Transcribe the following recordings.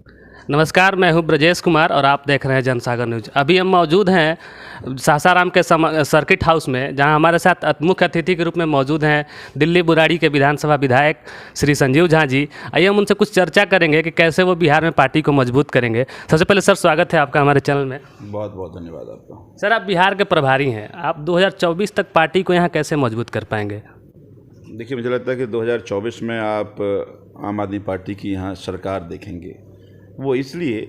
नमस्कार, मैं हूं ब्रजेश कुमार और आप देख रहे हैं जनसागर न्यूज। अभी हम मौजूद हैं सासाराम के सर्किट हाउस में, जहां हमारे साथ मुख्य अतिथि के रूप में मौजूद हैं दिल्ली बुराड़ी के विधानसभा विधायक श्री संजीव झा जी। आइए हम उनसे कुछ चर्चा करेंगे कि कैसे वो बिहार में पार्टी को मजबूत करेंगे। सबसे पहले सर, स्वागत है आपका हमारे चैनल में। बहुत बहुत धन्यवाद आपका। सर, आप बिहार के प्रभारी हैं, आप 2024 तक पार्टी को यहाँ कैसे मजबूत कर पाएंगे? देखिए, मुझे लगता है कि 2024 में आप आम आदमी पार्टी की यहाँ सरकार देखेंगे। वो इसलिए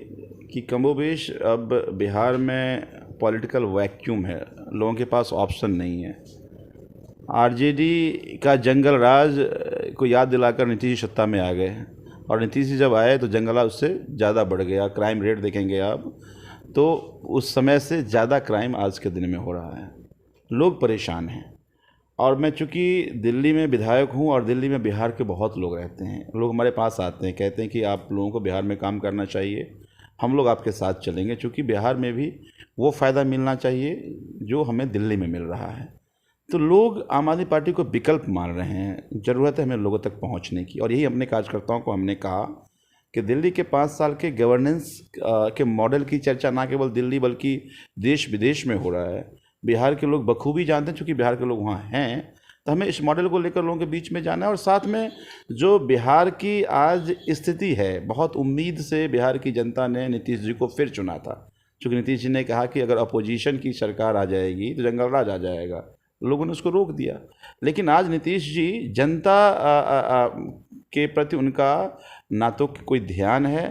कि कमोबेश अब बिहार में पॉलिटिकल वैक्यूम है, लोगों के पास ऑप्शन नहीं है। आरजेडी का जंगल राज को याद दिलाकर नीतीश जी सत्ता में आ गए, और नीतीश जी जब आए तो जंगल राज उससे ज़्यादा बढ़ गया। क्राइम रेट देखेंगे आप तो उस समय से ज़्यादा क्राइम आज के दिन में हो रहा है। लोग परेशान हैं। और मैं चूँकि दिल्ली में विधायक हूँ और दिल्ली में बिहार के बहुत लोग रहते हैं, लोग हमारे पास आते हैं, कहते हैं कि आप लोगों को बिहार में काम करना चाहिए, हम लोग आपके साथ चलेंगे, क्योंकि बिहार में भी वो फ़ायदा मिलना चाहिए जो हमें दिल्ली में मिल रहा है। तो लोग आम आदमी पार्टी को विकल्प मान रहे हैं। ज़रूरत है हमें लोगों तक पहुँचने की, और यही अपने कार्यकर्ताओं को हमने कहा कि दिल्ली के 5 साल के गवर्नेंस के मॉडल की चर्चा ना केवल दिल्ली बल्कि देश विदेश में हो रहा है। बिहार के लोग बखूबी जानते हैं, चूँकि बिहार के लोग वहाँ हैं, तो हमें इस मॉडल को लेकर लोगों के बीच में जाना है। और साथ में जो बिहार की आज स्थिति है, बहुत उम्मीद से बिहार की जनता ने नीतीश जी को फिर चुना था, क्योंकि नीतीश जी ने कहा कि अगर अपोजिशन की सरकार आ जाएगी तो जंगल राज आ जाएगा। लोगों ने उसको रोक दिया। लेकिन आज नीतीश जी जनता के प्रति उनका ना तो कोई ध्यान है,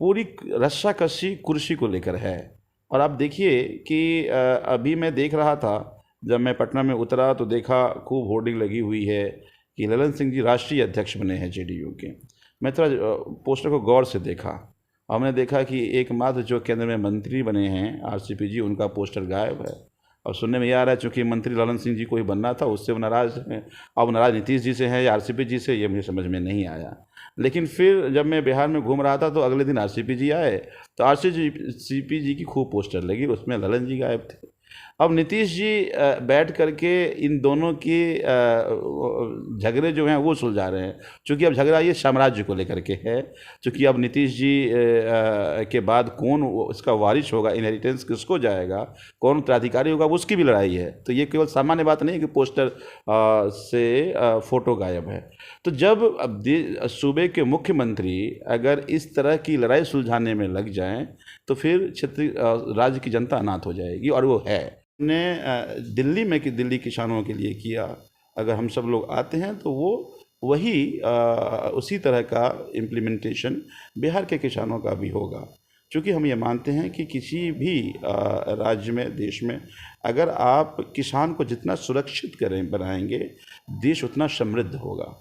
पूरी रस्साकशी कुर्सी को लेकर है। और आप देखिए कि अभी मैं देख रहा था, जब मैं पटना में उतरा तो देखा खूब होर्डिंग लगी हुई है कि ललन सिंह जी राष्ट्रीय अध्यक्ष बने हैं जेडीयू के। मैं थोड़ा पोस्टर को गौर से देखा, हमने देखा कि एकमात्र जो केंद्र में मंत्री बने हैं आरसीपी जी, उनका पोस्टर गायब है। और सुनने में ये आ रहा है चूँकि मंत्री ललन सिंह जी को ही बनना था, उससे वो नाराज़ हैं। अब नाराज़ नीतीश जी से हैं या आरसीपी जी से, ये मुझे समझ में नहीं आया। लेकिन फिर जब मैं बिहार में घूम रहा था तो अगले दिन आरसीपी जी आए, तो आरसीपी जी की खूब पोस्टर लगी, उसमें ललन जी गायब थे। अब नीतीश जी बैठ करके इन दोनों की झगड़े जो हैं वो सुलझा रहे हैं, क्योंकि अब झगड़ा ये साम्राज्य को लेकर के है। क्योंकि अब नीतीश जी के बाद कौन इसका वारिस होगा, इनहेरिटेंस किसको जाएगा, कौन उत्तराधिकारी होगा, उसकी भी लड़ाई है। तो ये केवल सामान्य बात नहीं है कि पोस्टर से फ़ोटो गायब है। तो जब अब सूबे के मुख्यमंत्री अगर इस तरह की लड़ाई सुलझाने में लग जाएं तो फिर क्षेत्रीय राज्य की जनता अनाथ हो जाएगी, और वो है। ने दिल्ली में कि दिल्ली किसानों के लिए किया, अगर हम सब लोग आते हैं तो वो वही उसी तरह का इम्प्लीमेंटेशन बिहार के किसानों का भी होगा। क्योंकि हम ये मानते हैं कि किसी भी राज्य में, देश में, अगर आप किसान को जितना सुरक्षित बनाएंगे, देश उतना समृद्ध होगा।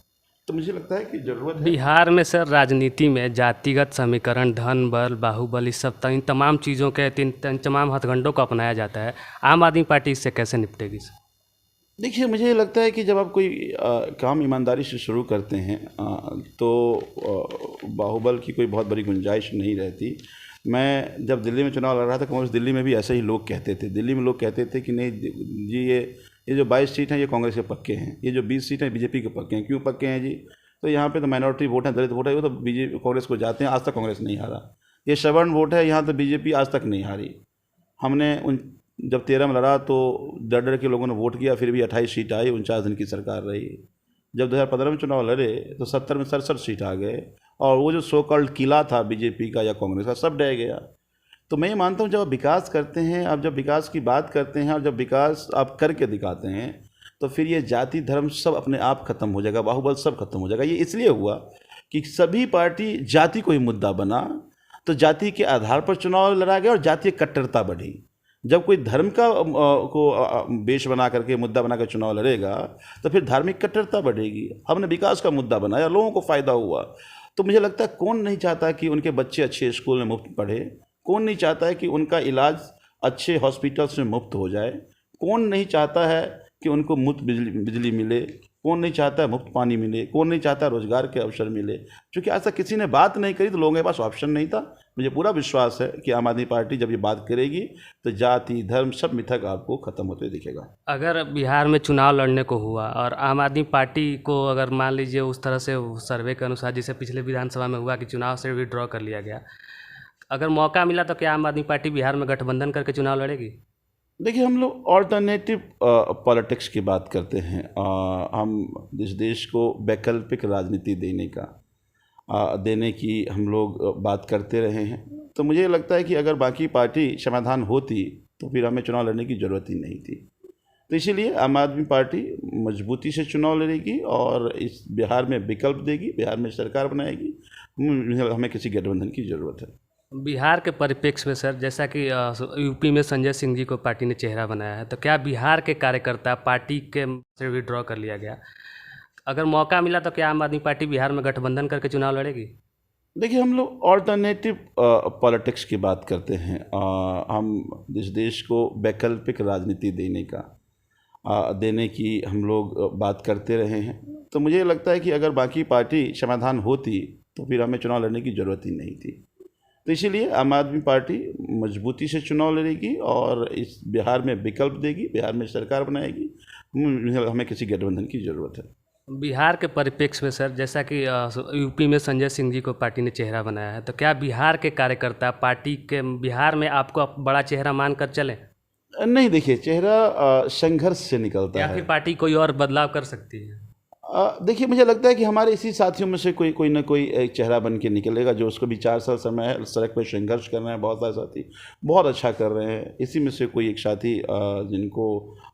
तो मुझे लगता है कि ज़रूरत है। बिहार में सर राजनीति में जातिगत समीकरण, धन बल, बाहुबल, इस सब इन तमाम चीज़ों के तमाम हथकंडों को अपनाया जाता है। आम आदमी पार्टी इससे कैसे निपटेगी सर? देखिए, मुझे लगता है कि जब आप कोई काम ईमानदारी से शुरू करते हैं तो बाहुबल की कोई बहुत बड़ी गुंजाइश नहीं रहती। मैं जब दिल्ली में चुनाव लड़ रहा था कांग्रेस, दिल्ली में भी ऐसे ही लोग कहते थे। दिल्ली में लोग कहते थे कि नहीं जी, ये जो 22 सीट हैं ये कांग्रेस के पक्के हैं, ये जो 20 सीट हैं बीजेपी के पक्के हैं। क्यों पक्के हैं जी? तो यहाँ पे तो माइनॉरिटी वोट है, दलित वोट है, वो तो बीजेपी कांग्रेस को जाते हैं, आज तक कांग्रेस नहीं हारा। ये सवर्ण वोट है, यहाँ तो बीजेपी आज तक नहीं हारी। हमने जब 13 में लड़ा तो डर डर के लोगों ने वोट किया, फिर भी 28 सीट आई, 49 दिन की सरकार रही। जब 2015 में चुनाव लड़े तो 70 में 67 सीट आ गए, और वो जो सो कॉल्ड किला था बीजेपी का या कांग्रेस का, सब ढह गया। तो मैं ये मानता हूँ जब आप विकास करते हैं, आप जब विकास की बात करते हैं और जब विकास आप करके दिखाते हैं, तो फिर ये जाति धर्म सब अपने आप खत्म हो जाएगा, बाहुबल सब खत्म हो जाएगा। ये इसलिए हुआ कि सभी पार्टी जाति को ही मुद्दा बना, तो जाति के आधार पर चुनाव लड़ा गया और जातीय कट्टरता बढ़ी। जब कोई धर्म का बेश बना करके, मुद्दा बना कर चुनाव लड़ेगा, तो फिर धार्मिक कट्टरता बढ़ेगी। हमने विकास का मुद्दा बनाया, लोगों को फ़ायदा हुआ। तो मुझे लगता है कौन नहीं चाहता कि उनके बच्चे अच्छे स्कूल में मुफ्त पढ़े, कौन नहीं चाहता है कि उनका इलाज अच्छे हॉस्पिटल्स में मुफ्त हो जाए, कौन नहीं चाहता है कि उनको मुफ्त बिजली मिले, कौन नहीं चाहता है मुफ्त पानी मिले, कौन नहीं चाहता रोजगार के अवसर मिले। क्योंकि ऐसा किसी ने बात नहीं करी तो लोगों के पास ऑप्शन नहीं था। मुझे पूरा विश्वास है कि आम आदमी पार्टी जब ये बात करेगी तो जाति धर्म सब मिथक आपको खत्म होते दिखेगा। अगर बिहार में चुनाव लड़ने को हुआ और आम आदमी पार्टी को अगर मान लीजिए उस तरह से सर्वे के अनुसार जैसे पिछले विधानसभा में हुआ कि चुनाव से विड्रॉ कर लिया गया, अगर मौका मिला तो क्या आम आदमी पार्टी बिहार में गठबंधन करके चुनाव लड़ेगी? देखिए, हम लोग ऑल्टरनेटिव पॉलिटिक्स की बात करते हैं। हम इस देश को वैकल्पिक राजनीति देने की हम लोग बात करते रहे हैं। तो मुझे लगता है कि अगर बाकी पार्टी समाधान होती तो फिर हमें चुनाव लड़ने की ज़रूरत ही नहीं थी। तो इसीलिए आम आदमी पार्टी मजबूती से चुनाव लड़ेगी और इस बिहार में विकल्प देगी, बिहार में सरकार बनाएगी। हमें किसी गठबंधन की ज़रूरत है। बिहार के परिप्रेक्ष्य में सर, जैसा कि यूपी में संजय सिंह जी को पार्टी ने चेहरा बनाया है, तो क्या बिहार के कार्यकर्ता पार्टी के से विड्रॉ कर लिया गया, अगर मौका मिला तो क्या आम आदमी पार्टी बिहार में गठबंधन करके चुनाव लड़ेगी? देखिए, हम लोग ऑल्टरनेटिव पॉलिटिक्स की बात करते हैं। हम इस देश को वैकल्पिक राजनीति देने की हम लोग बात करते रहे हैं। तो मुझे लगता है कि अगर बाकी पार्टी समाधान होती तो फिर हमें चुनाव लड़ने की ज़रूरत ही नहीं थी। तो इसीलिए आम आदमी पार्टी मजबूती से चुनाव लड़ेगी और इस बिहार में विकल्प देगी, बिहार में सरकार बनाएगी। हमें किसी गठबंधन की ज़रूरत है। बिहार के परिप्रेक्ष्य में सर, जैसा कि यूपी में संजय सिंह जी को पार्टी ने चेहरा बनाया है, तो क्या बिहार के कार्यकर्ता पार्टी के बिहार में आपको बड़ा चेहरा मान कर चलें? नहीं, देखिए, चेहरा संघर्ष से निकलता या है। फिर पार्टी कोई और बदलाव कर सकती है? देखिए, मुझे लगता है कि हमारे इसी साथियों में से कोई ना कोई एक चेहरा बन के निकलेगा, जो उसको भी 4 साल समय है, सड़क पर संघर्ष कर रहे हैं। बहुत सारे साथी बहुत अच्छा कर रहे हैं। इसी में से कोई एक साथी जिनको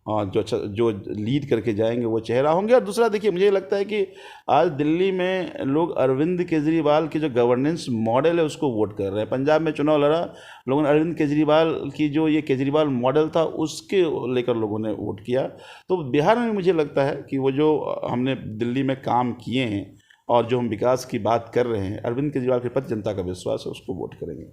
जो लीड करके जाएंगे वो चेहरा होंगे। और दूसरा, देखिए, मुझे लगता है कि आज दिल्ली में लोग अरविंद केजरीवाल के जो गवर्नेंस मॉडल है उसको वोट कर रहे हैं। पंजाब में चुनाव लड़ा, लोगों ने अरविंद केजरीवाल की जो ये केजरीवाल मॉडल था उसके लेकर लोगों ने वोट किया। तो बिहार में मुझे लगता है कि वो जो हमने दिल्ली में काम किए हैं और जो हम विकास की बात कर रहे हैं, अरविंद केजरीवाल के प्रति जनता का विश्वास है, उसको वोट करेंगे।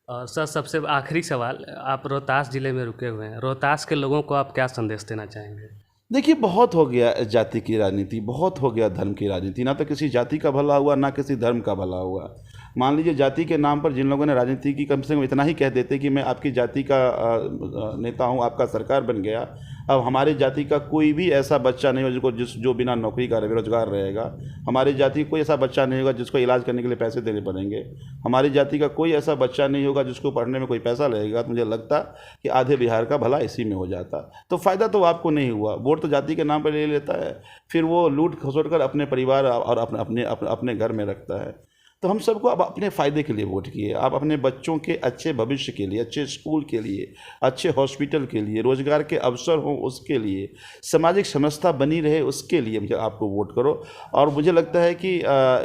सर, सबसे आखिरी सवाल, आप रोहतास ज़िले में रुके हुए हैं, रोहतास के लोगों को आप क्या संदेश देना चाहेंगे? देखिए, बहुत हो गया जाति की राजनीति, बहुत हो गया धर्म की राजनीति। ना तो किसी जाति का भला हुआ, ना किसी धर्म का भला हुआ। मान लीजिए, जाति के नाम पर जिन लोगों ने राजनीति की, कम से कम इतना ही कह देते कि मैं आपकी जाति का नेता हूं, आपका सरकार बन गया। अब हमारे जाति का कोई भी ऐसा बच्चा नहीं होगा जो बिना नौकरी का बेरोजगार रहेगा। हमारी जाति का कोई ऐसा बच्चा नहीं होगा जिसको इलाज करने के लिए पैसे देने पड़ेंगे। हमारी जाति का कोई ऐसा बच्चा नहीं होगा जिसको पढ़ने में कोई पैसा लगेगा। तो मुझे लगता कि आधे बिहार का भला इसी में हो जाता। तो फ़ायदा तो आपको नहीं हुआ। वोट तो जाति के नाम पर ले लेता है, फिर वो लूट खसोट कर अपने परिवार और अपने घर में रखता है। तो हम सबको अब अपने फ़ायदे के लिए वोट किए। आप अपने बच्चों के अच्छे भविष्य के लिए, अच्छे स्कूल के लिए, अच्छे हॉस्पिटल के लिए, रोज़गार के अवसर हों उसके लिए, सामाजिक समरसता बनी रहे उसके लिए मुझे आपको वोट करो। और मुझे लगता है कि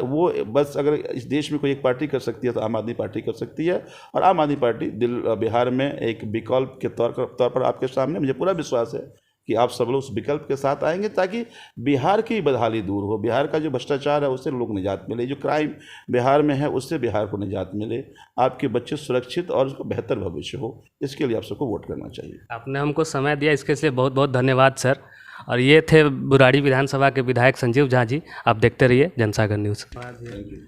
वो बस अगर इस देश में कोई एक पार्टी कर सकती है तो आम आदमी पार्टी कर सकती है। और आम आदमी पार्टी बिहार में एक विकल्प के तौर पर आपके सामने, मुझे पूरा विश्वास है कि आप सब लोग उस विकल्प के साथ आएंगे ताकि बिहार की बदहाली दूर हो, बिहार का जो भ्रष्टाचार है उससे लोग निजात मिले, जो क्राइम बिहार में है उससे बिहार को निजात मिले, आपके बच्चे सुरक्षित और उसको बेहतर भविष्य हो। इसके लिए आप सबको वोट करना चाहिए। आपने हमको समय दिया, इसके लिए बहुत बहुत धन्यवाद सर। और ये थे बुराड़ी विधानसभा के विधायक संजीव झा जी। आप देखते रहिए जनसागर न्यूज़। Thank you.